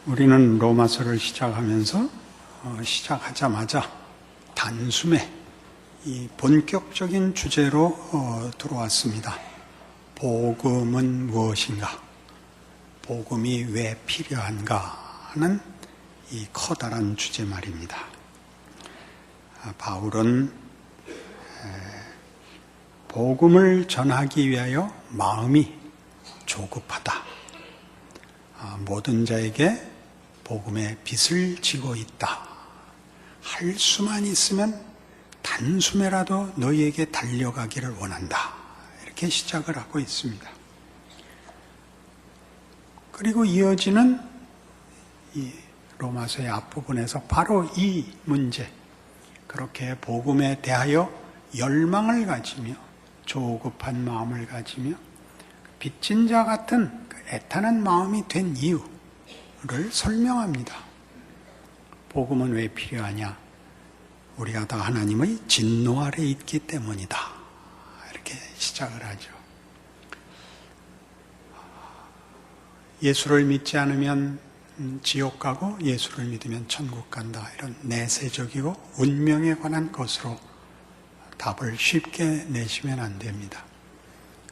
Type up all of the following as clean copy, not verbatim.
우리는 로마서를 시작하자마자 단숨에 이 본격적인 주제로 들어왔습니다. 복음은 무엇인가? 복음이 왜 필요한가? 하는 이 커다란 주제 말입니다. 바울은 복음을 전하기 위하여 마음이 조급하다. 모든 자에게 복음의 빚을 지고 있다. 할 수만 있으면 단숨에라도 너희에게 달려가기를 원한다. 이렇게 시작을 하고 있습니다. 그리고 이어지는 이 로마서의 앞부분에서 바로 이 문제, 그렇게 복음에 대하여 열망을 가지며 조급한 마음을 가지며 빚진 자 같은 애타는 마음이 된 이유를 설명합니다. 복음은 왜 필요하냐? 우리가 다 하나님의 진노 아래 있기 때문이다. 이렇게 시작을 하죠. 예수를 믿지 않으면 지옥 가고 예수를 믿으면 천국 간다. 이런 내세적이고 운명에 관한 것으로 답을 쉽게 내시면 안 됩니다.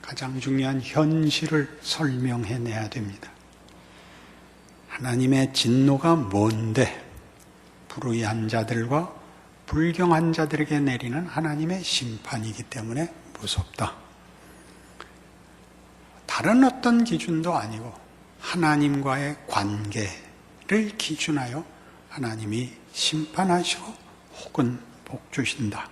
가장 중요한 현실을 설명해내야 됩니다. 하나님의 진노가 뭔데? 불의한 자들과 불경한 자들에게 내리는 하나님의 심판이기 때문에 무섭다. 다른 어떤 기준도 아니고 하나님과의 관계를 기준하여 하나님이 심판하시고 혹은 복 주신다.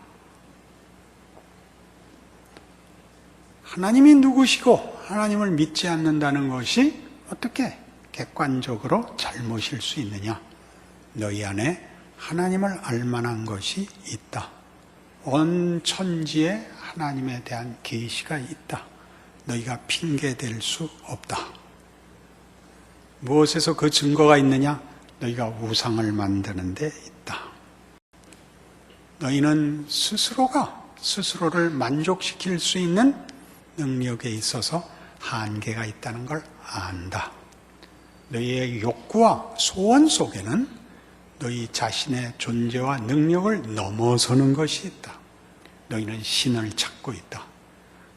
하나님이 누구시고 하나님을 믿지 않는다는 것이 어떻게 객관적으로 잘못일 수 있느냐? 너희 안에 하나님을 알만한 것이 있다. 온 천지에 하나님에 대한 계시가 있다. 너희가 핑계댈 수 없다. 무엇에서 그 증거가 있느냐? 너희가 우상을 만드는 데 있다. 너희는 스스로를 만족시킬 수 있는 능력에 있어서 한계가 있다는 걸 안다. 너희의 욕구와 소원 속에는 너희 자신의 존재와 능력을 넘어서는 것이 있다. 너희는 신을 찾고 있다.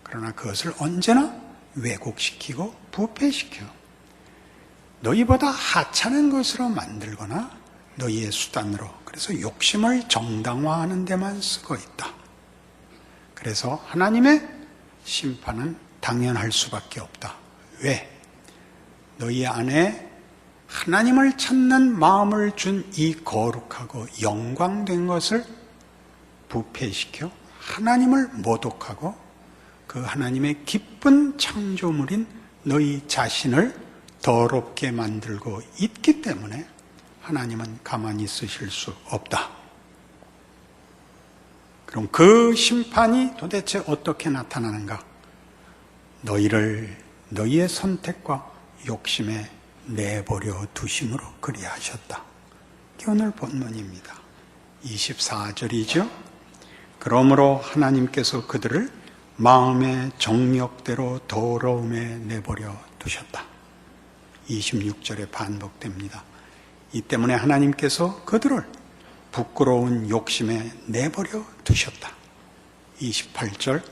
그러나 그것을 언제나 왜곡시키고 부패시켜 너희보다 하찮은 것으로 만들거나 너희의 수단으로, 그래서 욕심을 정당화하는 데만 쓰고 있다. 그래서 하나님의 심판은 당연할 수밖에 없다. 왜? 너희 안에 하나님을 찾는 마음을 준 이 거룩하고 영광된 것을 부패시켜 하나님을 모독하고 그 하나님의 기쁜 창조물인 너희 자신을 더럽게 만들고 있기 때문에 하나님은 가만히 있으실 수 없다. 그럼 그 심판이 도대체 어떻게 나타나는가? 너희를 너희의 선택과 욕심에 내버려 두심으로 그리하셨다. 이게 오늘 본문입니다. 24절이죠. 그러므로 하나님께서 그들을 마음의 정욕대로 더러움에 내버려 두셨다. 26절에 반복됩니다. 이 때문에 하나님께서 그들을 부끄러운 욕심에 내버려 두셨다. 28절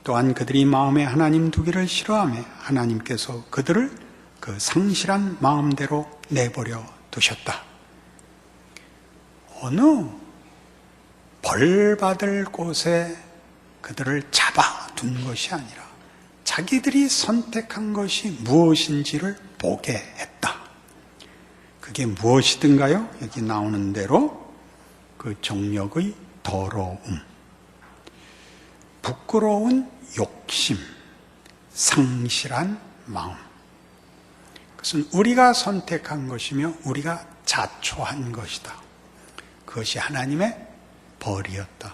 또한 그들이 마음에 하나님 두기를 싫어하며 하나님께서 그들을 그 상실한 마음대로 내버려 두셨다. 어느 벌 받을 곳에 그들을 잡아둔 것이 아니라 자기들이 선택한 것이 무엇인지를 보게 했다. 그게 무엇이든가요? 여기 나오는 대로 그 정욕의 더러움, 부끄러운 욕심, 상실한 마음. 그것은 우리가 선택한 것이며 우리가 자초한 것이다. 그것이 하나님의 벌이었다.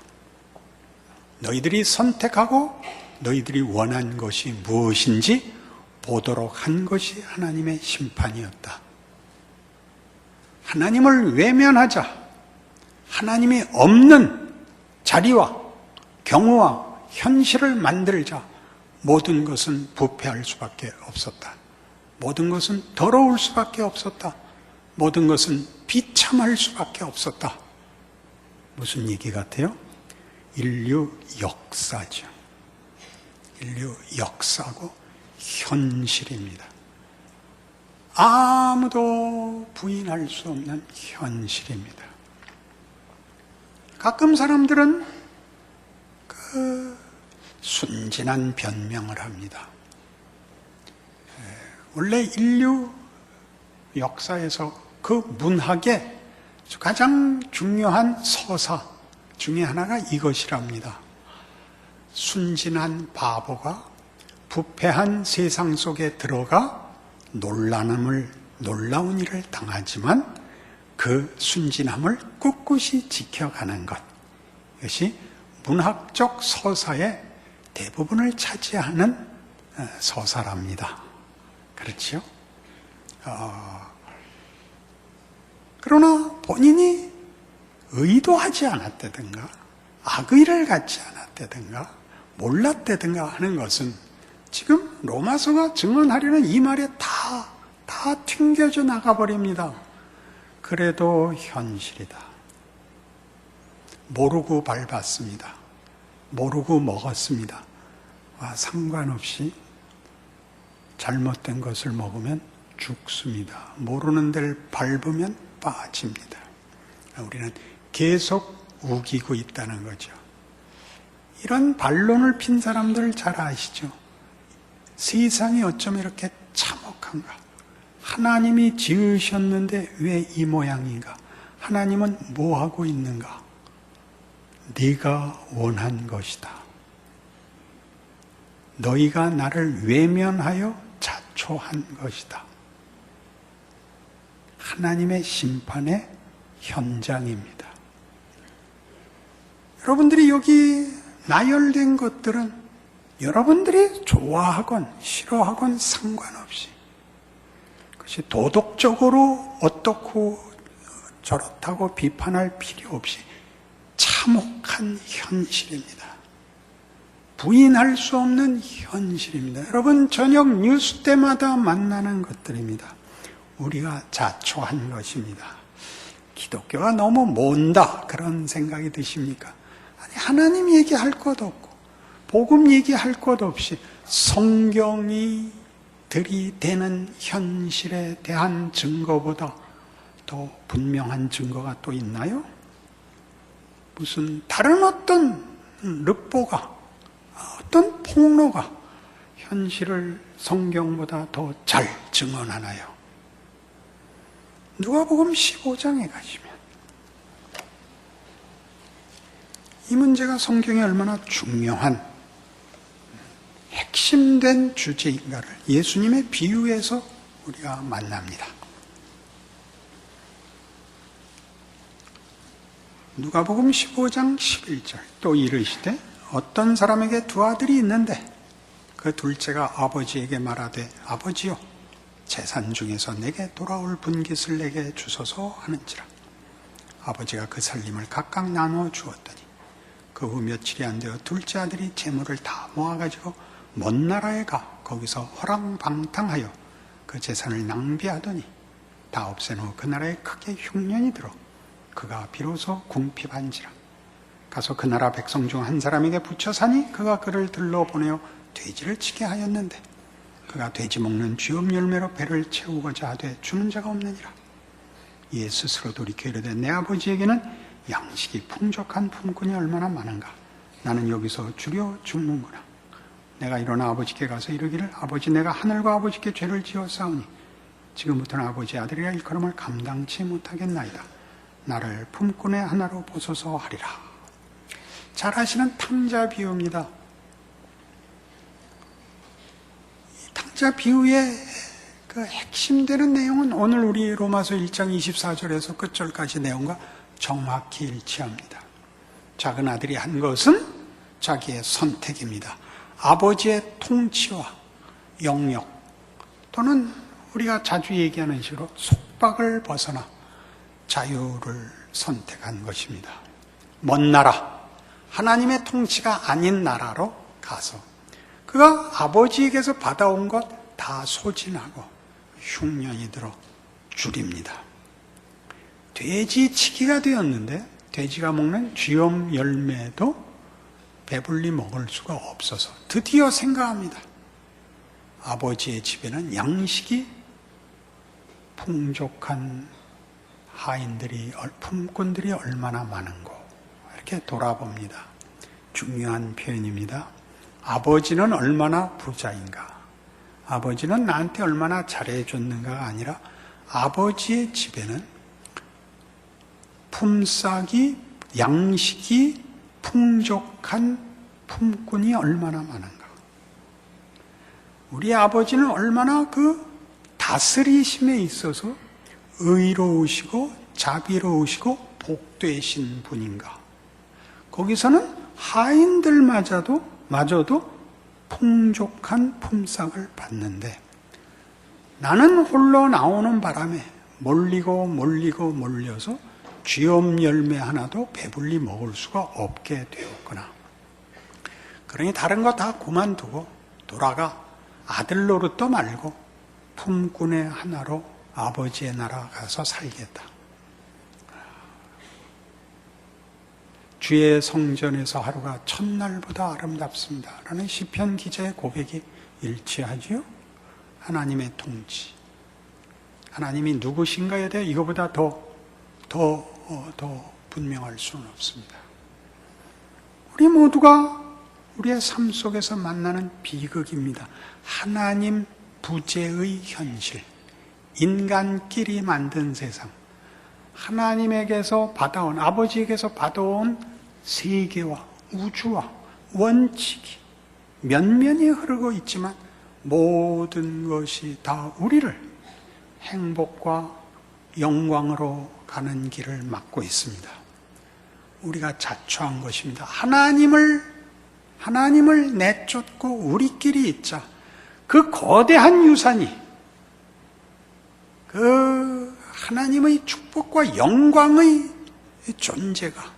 너희들이 선택하고 너희들이 원한 것이 무엇인지 보도록 한 것이 하나님의 심판이었다. 하나님을 외면하자, 하나님이 없는 자리와 경우와 현실을 만들자 모든 것은 부패할 수밖에 없었다. 모든 것은 더러울 수밖에 없었다. 모든 것은 비참할 수밖에 없었다. 무슨 얘기 같아요? 인류 역사죠. 인류 역사고 현실입니다. 아무도 부인할 수 없는 현실입니다. 가끔 사람들은 순진한 변명을 합니다. 원래 인류 역사에서 그 문학의 가장 중요한 서사 중에 하나가 이것이랍니다. 순진한 바보가 부패한 세상 속에 들어가 놀라운 일을 당하지만 그 순진함을 꿋꿋이 지켜가는 것. 이것이 문학적 서사의 대부분을 차지하는 서사랍니다. 그렇지요? 그러나 본인이 의도하지 않았다든가 악의를 갖지 않았다든가 몰랐다든가 하는 것은 지금 로마서가 증언하려는 이 말에 다 튕겨져 나가버립니다. 그래도 현실이다. 모르고 밟았습니다. 모르고 먹었습니다. 상관없이 잘못된 것을 먹으면 죽습니다. 모르는 데를 밟으면 빠집니다. 우리는 계속 우기고 있다는 거죠. 이런 반론을 핀 사람들 잘 아시죠? 세상이 어쩜 이렇게 참혹한가? 하나님이 지으셨는데 왜 이 모양인가? 하나님은 뭐 하고 있는가? 네가 원한 것이다. 너희가 나를 외면하여 자초한 것이다. 하나님의 심판의 현장입니다. 여러분들이 여기 나열된 것들은 여러분들이 좋아하건 싫어하건 상관없이 그것이 도덕적으로 어떻고 저렇다고 비판할 필요 없이 참혹한 현실입니다. 부인할 수 없는 현실입니다. 여러분 저녁 뉴스 때마다 만나는 것들입니다. 우리가 자초한 것입니다. 기독교가 너무 몬다 그런 생각이 드십니까? 아니 하나님 얘기할 것 없고 복음 얘기할 것 없이 성경이 들이대는 현실에 대한 증거보다 더 분명한 증거가 또 있나요? 무슨 다른 어떤 르뽀가 어떤 폭로가 현실을 성경보다 더 잘 증언하나요? 누가복음 15장에 가시면 이 문제가 성경에 얼마나 중요한 핵심된 주제인가를 예수님의 비유에서 우리가 만납니다. 누가복음 15장 11절 또 이르시되 어떤 사람에게 두 아들이 있는데 그 둘째가 아버지에게 말하되 아버지요 재산 중에서 내게 돌아올 분깃을 내게 주소서 하는지라. 아버지가 그 살림을 각각 나누어 주었더니 그 후 며칠이 안 되어 둘째 아들이 재물을 다 모아가지고 먼 나라에 가 거기서 허랑방탕하여 그 재산을 낭비하더니 다 없앤 후 그 나라에 크게 흉년이 들어 그가 비로소 궁핍한지라. 가서 그 나라 백성 중 한 사람에게 붙여 사니 그가 그를 들러보내어 돼지를 치게 하였는데 그가 돼지 먹는 쥐업 열매로 배를 채우고자 하되 주는 자가 없느니라. 이에 스스로 돌이켜 이르되 내 아버지에게는 양식이 풍족한 품꾼이 얼마나 많은가. 나는 여기서 주려 죽는구나. 내가 일어나 아버지께 가서 이르기를 아버지 내가 하늘과 아버지께 죄를 지었사오니 지금부터는 아버지 아들이라 일컬음을 감당치 못하겠나이다. 나를 품꾼의 하나로 보소서 하리라. 잘 아시는 탕자 비유입니다. 이 탕자 비유의 그 핵심되는 내용은 오늘 우리 로마서 1장 24절에서 끝절까지 내용과 정확히 일치합니다. 작은 아들이 한 것은 자기의 선택입니다. 아버지의 통치와 영역 또는 우리가 자주 얘기하는 식으로 속박을 벗어나 자유를 선택한 것입니다. 먼 나라, 하나님의 통치가 아닌 나라로 가서 그가 아버지에게서 받아온 것 다 소진하고 흉년이 들어 줄입니다. 돼지치기가 되었는데 돼지가 먹는 쥐엄 열매도 배불리 먹을 수가 없어서 드디어 생각합니다. 아버지의 집에는 양식이 풍족한 하인들이, 품꾼들이 얼마나 많은고 이렇게 돌아봅니다. 중요한 표현입니다. 아버지는 얼마나 부자인가, 아버지는 나한테 얼마나 잘해줬는가가 아니라 아버지의 집에는 품삯이, 양식이 풍족한 품꾼이 얼마나 많은가. 우리 아버지는 얼마나 그 다스리심에 있어서 의로우시고 자비로우시고 복되신 분인가. 거기서는 하인들마저도 풍족한 품삯을 받는데 나는 홀로 나오는 바람에 몰려서 쥐엄 열매 하나도 배불리 먹을 수가 없게 되었구나. 그러니 다른 거 다 그만두고 돌아가 아들 노릇도 말고 품꾼의 하나로 아버지의 나라 가서 살겠다. 주의 성전에서 하루가 첫날보다 아름답습니다 라는 시편 기자의 고백이 일치하지요. 하나님의 통치, 하나님이 누구신가에 대해 이거보다 더 분명할 수는 없습니다. 우리 모두가 우리의 삶 속에서 만나는 비극입니다. 하나님 부재의 현실, 인간끼리 만든 세상, 하나님에게서 받아온, 아버지에게서 받아온 세계와 우주와 원칙이 면면히 흐르고 있지만 모든 것이 다 우리를 행복과 영광으로 가는 길을 막고 있습니다. 우리가 자초한 것입니다. 하나님을 내쫓고 우리끼리 있자. 그 거대한 유산이, 그 하나님의 축복과 영광의 존재가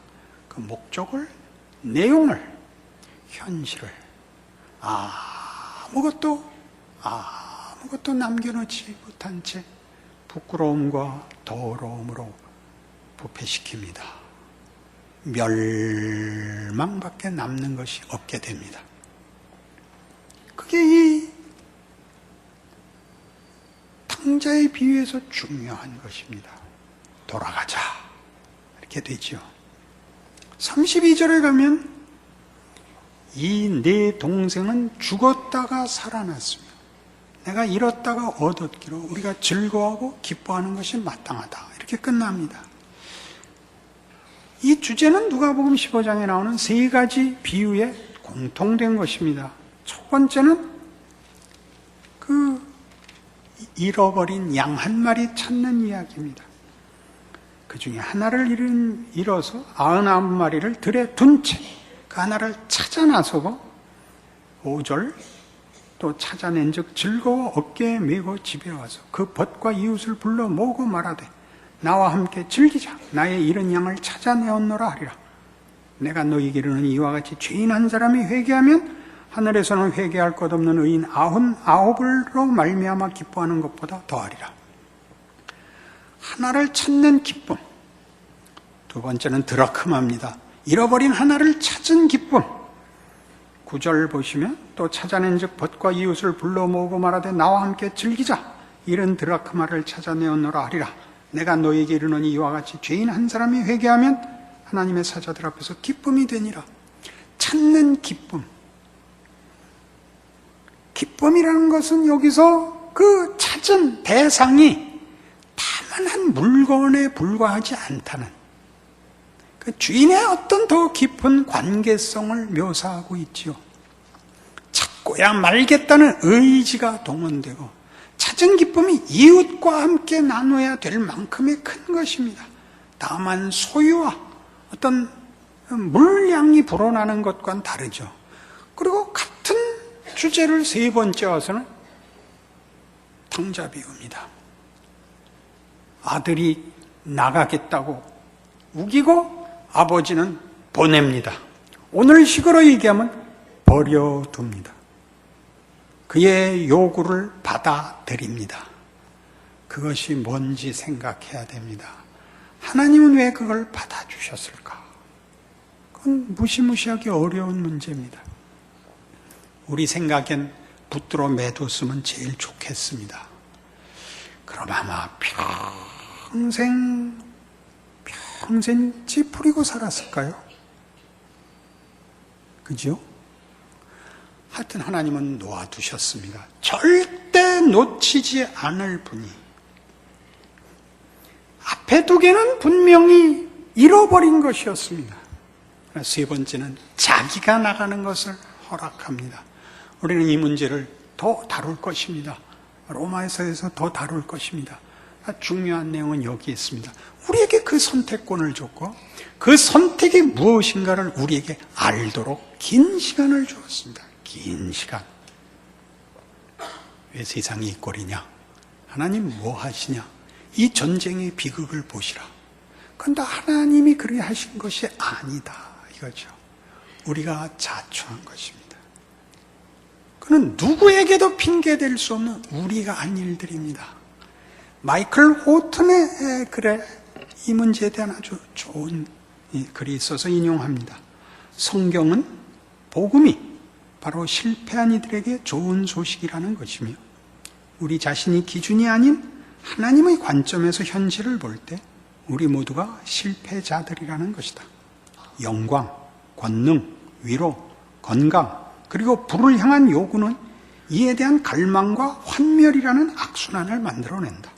그 목적을, 내용을, 현실을 아무것도 남겨놓지 못한 채 부끄러움과 더러움으로 부패시킵니다. 멸망밖에 남는 것이 없게 됩니다. 그게 이 탕자의 비유에서 중요한 것입니다. 돌아가자 이렇게 되죠. 32절에 가면 이 내 동생은 죽었다가 살아났으며 내가 잃었다가 얻었기로 우리가 즐거워하고 기뻐하는 것이 마땅하다. 이렇게 끝납니다. 이 주제는 누가복음 15장에 나오는 세 가지 비유에 공통된 것입니다. 첫 번째는 그 잃어버린 양 한 마리 찾는 이야기입니다. 그 중에 하나를 잃어서 99마리를 들에 둔 채 그 하나를 찾아 나서고 5절 또 찾아낸 즉 즐거워 어깨에 메고 집에 와서 그 벗과 이웃을 불러 모으고 말하되 나와 함께 즐기자. 나의 잃은 양을 찾아내었노라 하리라. 내가 너희에게 이르노니 이와 같이 죄인 한 사람이 회개하면 하늘에서는 회개할 것 없는 의인 99으로 말미암아 기뻐하는 것보다 더하리라. 하나를 찾는 기쁨. 두 번째는 드라크마입니다. 잃어버린 하나를 찾은 기쁨. 9절 보시면 또 찾아낸 즉 벗과 이웃을 불러 모으고 말하되 나와 함께 즐기자. 잃은 드라크마를 찾아내었노라 하리라. 내가 너에게 이르노니 이와 같이 죄인 한 사람이 회개하면 하나님의 사자들 앞에서 기쁨이 되니라. 찾는 기쁨. 기쁨이라는 것은 여기서 그 찾은 대상이 다만 한 물건에 불과하지 않다는 그 주인의 어떤 더 깊은 관계성을 묘사하고 있지요. 찾고야 말겠다는 의지가 동원되고 찾은 기쁨이 이웃과 함께 나눠야 될 만큼의 큰 것입니다. 다만 소유와 어떤 물량이 불어나는 것과는 다르죠. 그리고 같은 주제를 세 번째 와서는 탕자 비유입니다. 아들이 나가겠다고 우기고 아버지는 보냅니다. 오늘식으로 얘기하면 버려둡니다. 그의 요구를 받아들입니다. 그것이 뭔지 생각해야 됩니다. 하나님은 왜 그걸 받아주셨을까? 그건 무시무시하기 어려운 문제입니다. 우리 생각엔 붙들어 매뒀으면 제일 좋겠습니다. 그럼 아마 평생 찌푸리고 살았을까요? 그죠? 하여튼 하나님은 놓아두셨습니다. 절대 놓치지 않을 분이. 앞에 두 개는 분명히 잃어버린 것이었습니다. 세 번째는 자기가 나가는 것을 허락합니다. 우리는 이 문제를 더 다룰 것입니다. 로마서에서 더 다룰 것입니다. 중요한 내용은 여기 있습니다. 우리에게 그 선택권을 줬고 그 선택이 무엇인가를 우리에게 알도록 긴 시간을 주었습니다. 긴 시간. 왜 세상이 이 꼴이냐? 하나님 뭐 하시냐? 이 전쟁의 비극을 보시라. 그런데 하나님이 그렇게 하신 것이 아니다 이거죠. 우리가 자초한 것입니다. 그는 누구에게도 핑계댈 수 없는 우리가 한 일들입니다. 마이클 호튼의 글에 이 문제에 대한 아주 좋은 글이 있어서 인용합니다. 성경은 복음이 바로 실패한 이들에게 좋은 소식이라는 것이며 우리 자신이 기준이 아닌 하나님의 관점에서 현실을 볼 때 우리 모두가 실패자들이라는 것이다. 영광, 권능, 위로, 건강, 그리고 부를 향한 요구는 이에 대한 갈망과 환멸이라는 악순환을 만들어낸다.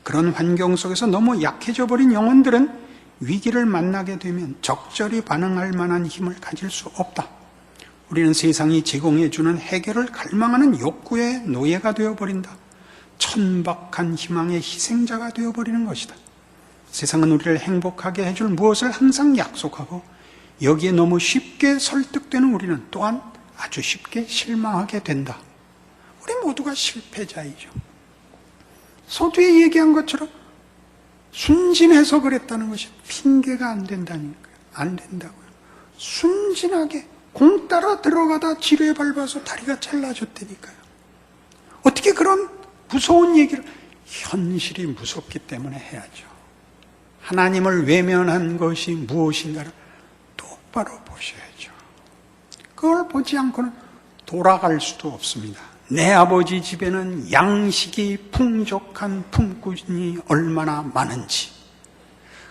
그런 환경 속에서 너무 약해져 버린 영혼들은 위기를 만나게 되면 적절히 반응할 만한 힘을 가질 수 없다. 우리는 세상이 제공해주는 해결을 갈망하는 욕구의 노예가 되어버린다. 천박한 희망의 희생자가 되어버리는 것이다. 세상은 우리를 행복하게 해줄 무엇을 항상 약속하고 여기에 너무 쉽게 설득되는 우리는 또한 아주 쉽게 실망하게 된다. 우리 모두가 실패자이죠. 서두에 얘기한 것처럼 순진해서 그랬다는 것이 핑계가 안 된다는 거예요. 안 된다고요. 순진하게 공 따라 들어가다 지뢰 밟아서 다리가 잘라졌다니까요. 어떻게 그런 무서운 얘기를, 현실이 무섭기 때문에 해야죠. 하나님을 외면한 것이 무엇인가를 똑바로 보셔야죠. 그걸 보지 않고는 돌아갈 수도 없습니다. 내 아버지 집에는 양식이 풍족한 품꾼이 얼마나 많은지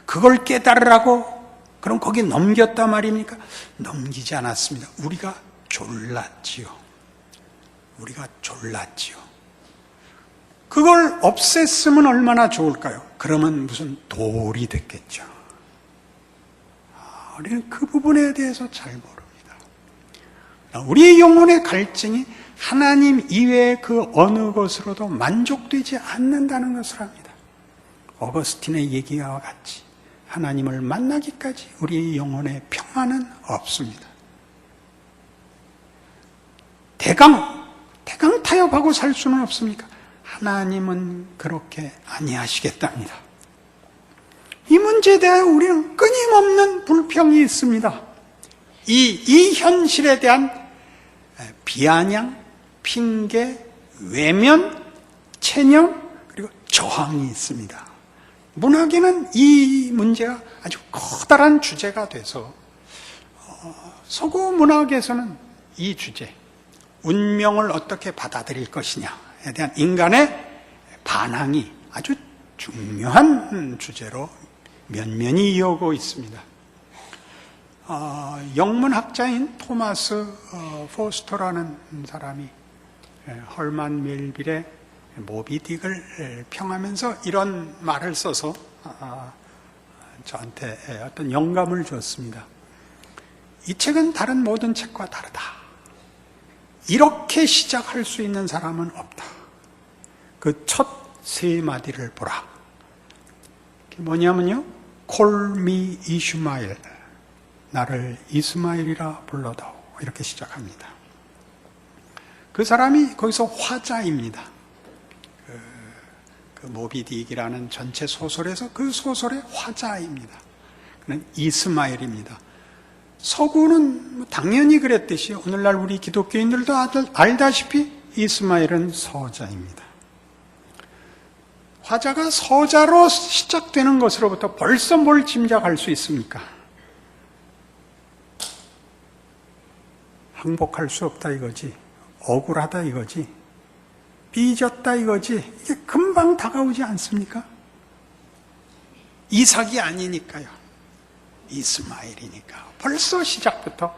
그걸 깨달으라고 그럼 거기 넘겼단 말입니까? 넘기지 않았습니다. 우리가 졸랐지요. 그걸 없앴으면 얼마나 좋을까요? 그러면 무슨 돌이 됐겠죠. 우리는 그 부분에 대해서 잘 모릅니다. 우리의 영혼의 갈증이 하나님 이외의 그 어느 것으로도 만족되지 않는다는 것을 합니다. 어거스틴의 얘기와 같이 하나님을 만나기까지 우리의 영혼의 평안은 없습니다. 대강 타협하고 살 수는 없습니까? 하나님은 그렇게 아니하시겠답니다. 이 문제에 대해 우리는 끊임없는 불평이 있습니다. 이 현실에 대한 비아냥, 핑계, 외면, 체념, 그리고 저항이 있습니다. 문학에는 이 문제가 아주 커다란 주제가 돼서 서구 문학에서는 이 주제, 운명을 어떻게 받아들일 것이냐에 대한 인간의 반항이 아주 중요한 주제로 면면이 이어오고 있습니다. 영문학자인 토마스 포스터라는 사람이 헐만 멜빌의 모비딕을 평하면서 이런 말을 써서 저한테 어떤 영감을 줬습니다. 이 책은 다른 모든 책과 다르다. 이렇게 시작할 수 있는 사람은 없다. 그 첫 세 마디를 보라. 그게 뭐냐면요, Call me 이슈마엘, 나를 이스마엘이라 불러다오, 이렇게 시작합니다. 그 사람이 거기서 화자입니다. 그 모비딕이라는 전체 소설에서 그 소설의 화자입니다. 그는 이스마엘입니다. 서구는 당연히 그랬듯이 오늘날 우리 기독교인들도 알다시피 이스마엘은 서자입니다. 화자가 서자로 시작되는 것으로부터 벌써 뭘 짐작할 수 있습니까? 항복할 수 없다 이거지, 억울하다 이거지, 삐졌다 이거지. 이게 금방 다가오지 않습니까? 이삭이 아니니까요. 이스마엘이니까. 벌써 시작부터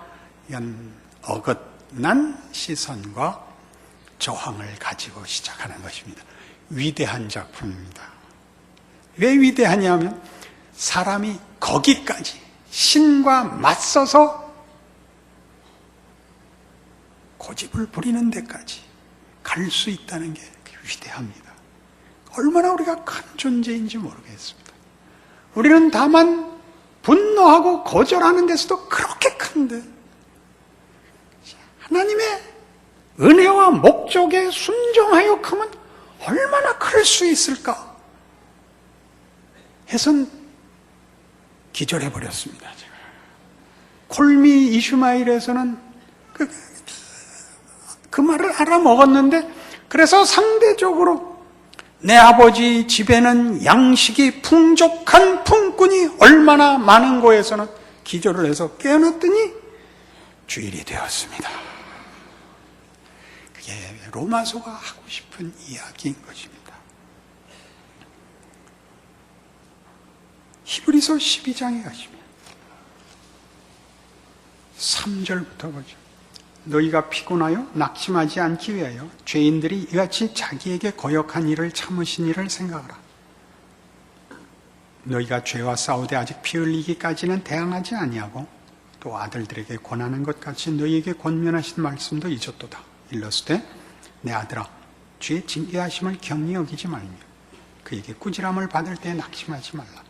이런 어긋난 시선과 저항을 가지고 시작하는 것입니다. 위대한 작품입니다. 왜 위대하냐면 사람이 거기까지 신과 맞서서 고집을 부리는 데까지 갈 수 있다는 게 위대합니다. 얼마나 우리가 큰 존재인지 모르겠습니다. 우리는 다만 분노하고 거절하는 데서도 그렇게 큰데 하나님의 은혜와 목적에 순종하여 크면 얼마나 클 수 있을까 해선 기절해버렸습니다. 제가. 콜미 이슈마일에서는 그 말을 알아먹었는데, 그래서 상대적으로 내 아버지 집에는 양식이 풍족한 품꾼이 얼마나 많은 거에서는 기절을 해서 깨어났더니 주일이 되었습니다. 그게 로마서가 하고 싶은 이야기인 것입니다. 히브리서 12장에 가시면 3절부터 보죠. 너희가 피곤하여 낙심하지 않기 위하여 죄인들이 이같이 자기에게 거역한 일을 참으신 일을 생각하라. 너희가 죄와 싸우되 아직 피 흘리기까지는 대항하지 아니하고 또 아들들에게 권하는 것 같이 너희에게 권면하신 말씀도 잊었도다. 일러스되 내 아들아 주의 징계하심을 경히 여기지 말며 그에게 꾸지람을 받을 때에 낙심하지 말라.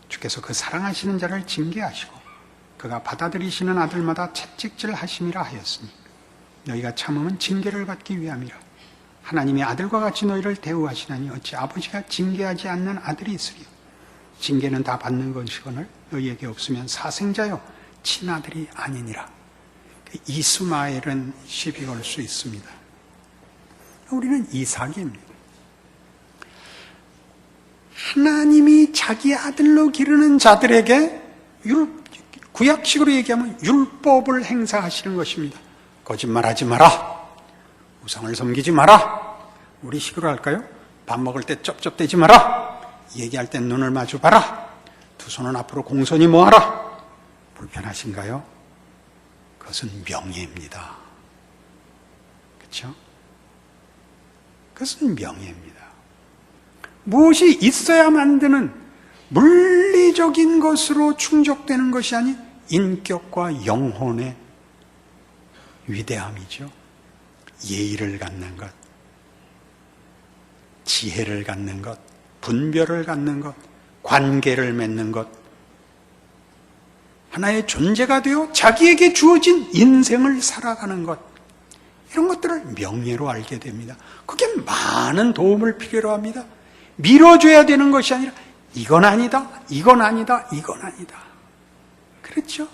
주께서 그 사랑하시는 자를 징계하시고 그가 받아들이시는 아들마다 채찍질 하심이라 하였으니 너희가 참음은 징계를 받기 위함이라. 하나님이 아들과 같이 너희를 대우하시나니 어찌 아버지가 징계하지 않는 아들이 있으리요. 징계는 다 받는 것이거늘 너희에게 없으면 사생자요 친아들이 아니니라. 이스마엘은 시비 걸 수 있습니다. 우리는 이삭입니다. 하나님이 자기 아들로 기르는 자들에게 구약식으로 얘기하면 율법을 행사하시는 것입니다. 거짓말하지 마라. 우상을 섬기지 마라. 우리 식으로 할까요? 밥 먹을 때 쩝쩝대지 마라. 얘기할 때 눈을 마주 봐라. 두 손은 앞으로 공손히 모아라. 불편하신가요? 그것은 명예입니다. 그렇죠? 그것은 명예입니다. 무엇이 있어야 만드는 물리적인 것으로 충족되는 것이 아닌 인격과 영혼의 위대함이죠. 예의를 갖는 것, 지혜를 갖는 것, 분별을 갖는 것, 관계를 맺는 것, 하나의 존재가 되어 자기에게 주어진 인생을 살아가는 것, 이런 것들을 명예로 알게 됩니다. 그게 많은 도움을 필요로 합니다. 밀어줘야 되는 것이 아니라 이건 아니다, 이건 아니다, 이건 아니다. 그렇죠?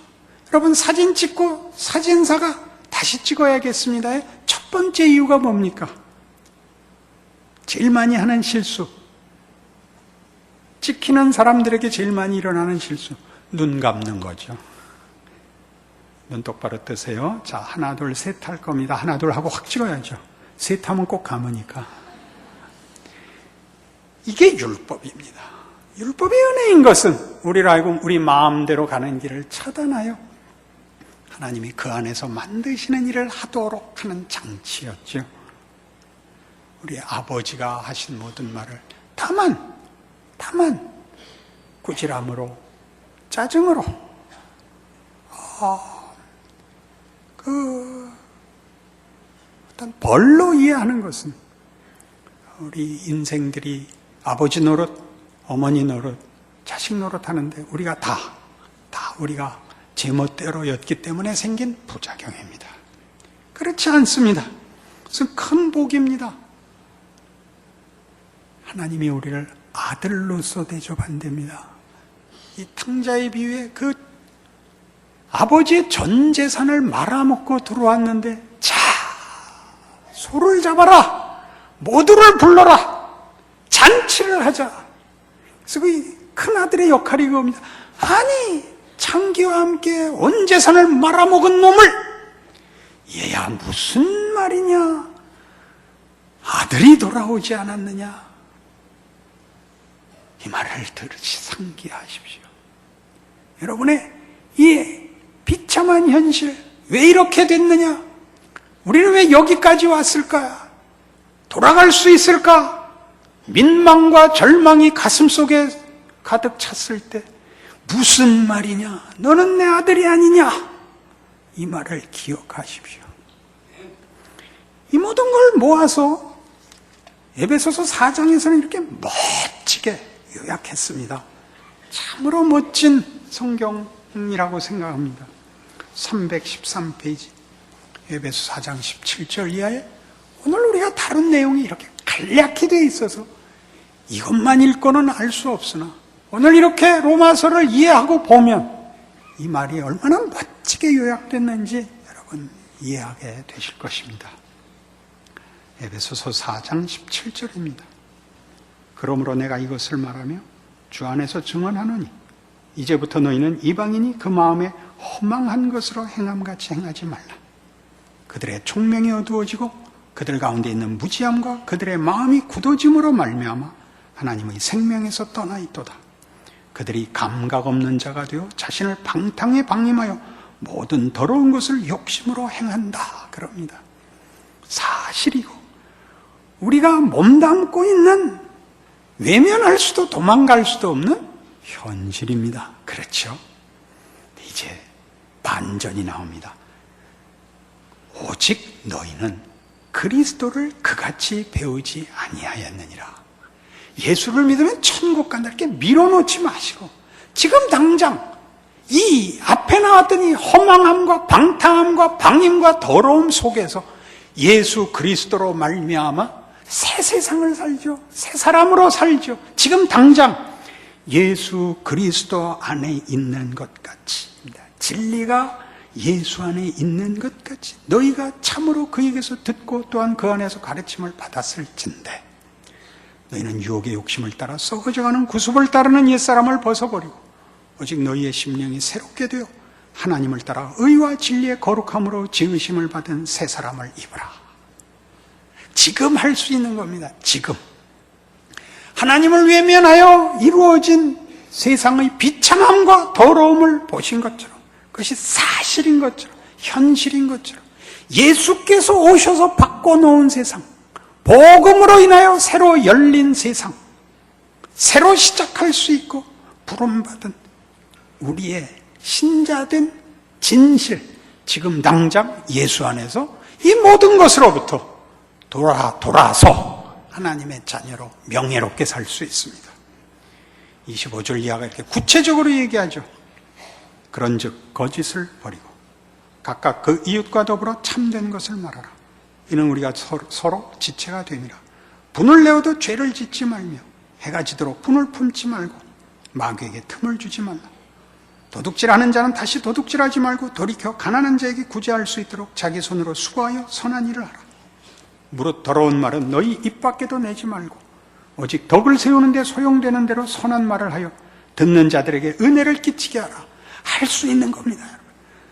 여러분 사진 찍고 사진사가 다시 찍어야겠습니다의 첫 번째 이유가 뭡니까? 제일 많이 하는 실수, 찍히는 사람들에게 제일 많이 일어나는 실수, 눈 감는 거죠. 눈 똑바로 뜨세요. 자, 하나 둘 셋 할 겁니다. 하나 둘 하고 확 찍어야죠. 셋 하면 꼭 감으니까. 이게 율법입니다. 율법의 은혜인 것은 우리를 알고 우리 마음대로 가는 길을 차단하여 하나님이 그 안에서 만드시는 일을 하도록 하는 장치였죠. 우리 아버지가 하신 모든 말을 다만 꾸지람으로, 짜증으로, 어떤 벌로 이해하는 것은 우리 인생들이 아버지 노릇, 어머니 노릇, 자식 노릇 하는데 우리가 다 우리가 제멋대로였기 때문에 생긴 부작용입니다. 그렇지 않습니다. 그것은 큰 복입니다. 하나님이 우리를 아들로서 대접한답니다. 이 탕자의 비유에 그 아버지의 전 재산을 말아먹고 들어왔는데, 자, 소를 잡아라, 모두를 불러라, 잔치를 하자. 그래서 그 큰아들의 역할이 그겁니다. 아니, 창기와 함께 온 재산을 말아먹은 놈을 얘야 무슨 말이냐? 아들이 돌아오지 않았느냐? 이 말을 들으시 상기하십시오. 여러분의 이 비참한 현실, 왜 이렇게 됐느냐? 우리는 왜 여기까지 왔을까? 돌아갈 수 있을까? 민망과 절망이 가슴속에 가득 찼을 때 무슨 말이냐? 너는 내 아들이 아니냐? 이 말을 기억하십시오. 이 모든 걸 모아서 에베소서 4장에서는 이렇게 멋지게 요약했습니다. 참으로 멋진 성경이라고 생각합니다. 313페이지 에베소 4장 17절 이하에 오늘 우리가 다룬 내용이 이렇게 간략히 되어 있어서 이것만 읽고는 알 수 없으나 오늘 이렇게 로마서를 이해하고 보면 이 말이 얼마나 멋지게 요약됐는지 여러분 이해하게 되실 것입니다. 에베소서 4장 17절입니다. 그러므로 내가 이것을 말하며 주 안에서 증언하노니 이제부터 너희는 이방인이 그 마음에 허망한 것으로 행함같이 행하지 말라. 그들의 총명이 어두워지고 그들 가운데 있는 무지함과 그들의 마음이 굳어짐으로 말미암아 하나님의 생명에서 떠나 있도다. 그들이 감각 없는 자가 되어 자신을 방탕에 방임하여 모든 더러운 것을 욕심으로 행한다. 그럽니다. 사실이고 우리가 몸담고 있는 외면할 수도 도망갈 수도 없는 현실입니다. 그렇죠? 이제 반전이 나옵니다. 오직 너희는 그리스도를 그같이 배우지 아니하였느니라. 예수를 믿으면 천국 간다 이렇게 밀어놓지 마시고 지금 당장 이 앞에 나왔던 이 허망함과 방탕함과 방임과 더러움 속에서 예수 그리스도로 말미암아 새 세상을 살죠. 새 사람으로 살죠. 지금 당장 예수 그리스도 안에 있는 것 같이 진리가 예수 안에 있는 것 같이 너희가 참으로 그에게서 듣고 또한 그 안에서 가르침을 받았을진데 너희는 유혹의 욕심을 따라 썩어져가는 구습을 따르는 옛사람을 벗어버리고 오직 너희의 심령이 새롭게 되어 하나님을 따라 의와 진리의 거룩함으로 지으심을 받은 새 사람을 입으라. 지금 할 수 있는 겁니다. 지금 하나님을 외면하여 이루어진 세상의 비참함과 더러움을 보신 것처럼 그것이 사실인 것처럼 현실인 것처럼 예수께서 오셔서 바꿔놓은 세상, 복음으로 인하여 새로 열린 세상, 새로 시작할 수 있고 부름받은 우리의 신자된 진실, 지금 당장 예수 안에서 이 모든 것으로부터 돌아서 하나님의 자녀로 명예롭게 살 수 있습니다. 25절 이하가 이렇게 구체적으로 얘기하죠. 그런즉 거짓을 버리고 각각 그 이웃과 더불어 참된 것을 말하라. 이는 우리가 서로 지체가 됨이라. 분을 내어도 죄를 짓지 말며 해가 지도록 분을 품지 말고 마귀에게 틈을 주지 말라. 도둑질하는 자는 다시 도둑질하지 말고 돌이켜 가난한 자에게 구제할 수 있도록 자기 손으로 수고하여 선한 일을 하라. 무릇 더러운 말은 너희 입 밖에도 내지 말고 오직 덕을 세우는 데 소용되는 대로 선한 말을 하여 듣는 자들에게 은혜를 끼치게 하라. 할 수 있는 겁니다.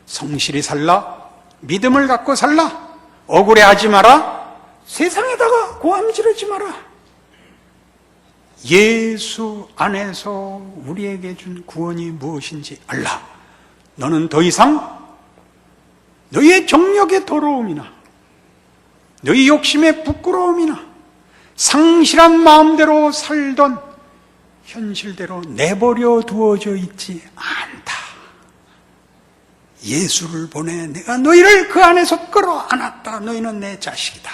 성실히 살라. 믿음을 갖고 살라. 억울해하지 마라. 세상에다가 고함 지르지 마라. 예수 안에서 우리에게 준 구원이 무엇인지 알라. 너는 더 이상 너희의 정욕의 더러움이나 너희 욕심의 부끄러움이나 상실한 마음대로 살던 현실대로 내버려 두어져 있지 않다. 예수를 보내 내가 너희를 그 안에서 끌어안았다. 너희는 내 자식이다.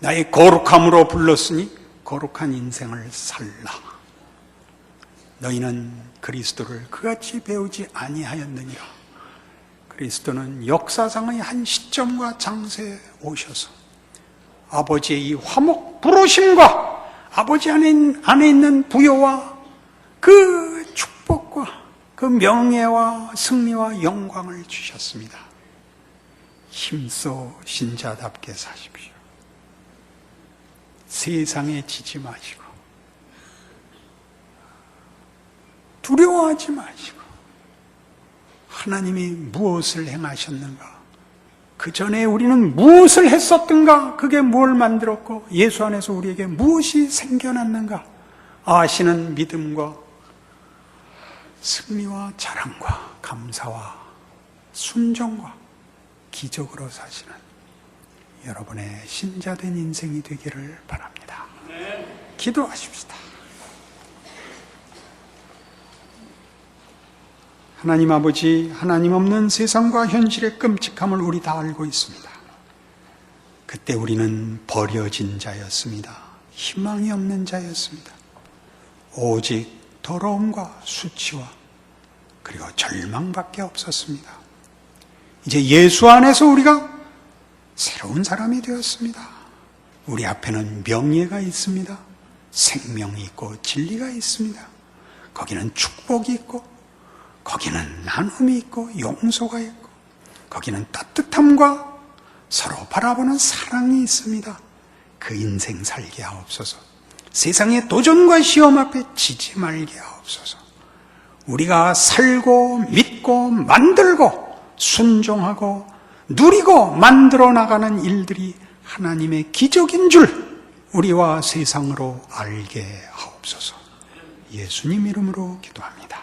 나의 거룩함으로 불렀으니 거룩한 인생을 살라. 너희는 그리스도를 그같이 배우지 아니하였느니라. 그리스도는 역사상의 한 시점과 장세에 오셔서 아버지의 이 화목 부르심과 아버지 안에 있는 부요와 그 축복과 그 명예와 승리와 영광을 주셨습니다. 힘써 신자답게 사십시오. 세상에 지지 마시고 두려워하지 마시고 하나님이 무엇을 행하셨는가, 그 전에 우리는 무엇을 했었던가, 그게 뭘 만들었고 예수 안에서 우리에게 무엇이 생겨났는가 아시는 믿음과 승리와 자랑과 감사와 순종과 기적으로 사시는 여러분의 신자된 인생이 되기를 바랍니다. 기도하십시다. 하나님 아버지, 하나님 없는 세상과 현실의 끔찍함을 우리 다 알고 있습니다. 그때 우리는 버려진 자였습니다. 희망이 없는 자였습니다. 오직 더러움과 수치와 그리고 절망밖에 없었습니다. 이제 예수 안에서 우리가 새로운 사람이 되었습니다. 우리 앞에는 명예가 있습니다. 생명이 있고 진리가 있습니다. 거기는 축복이 있고, 거기는 나눔이 있고 용서가 있고, 거기는 따뜻함과 서로 바라보는 사랑이 있습니다. 그 인생 살게 하옵소서. 세상의 도전과 시험 앞에 지지 말게 하옵소서. 우리가 살고 믿고 만들고 순종하고 누리고 만들어 나가는 일들이 하나님의 기적인 줄 우리와 세상으로 알게 하옵소서. 예수님 이름으로 기도합니다.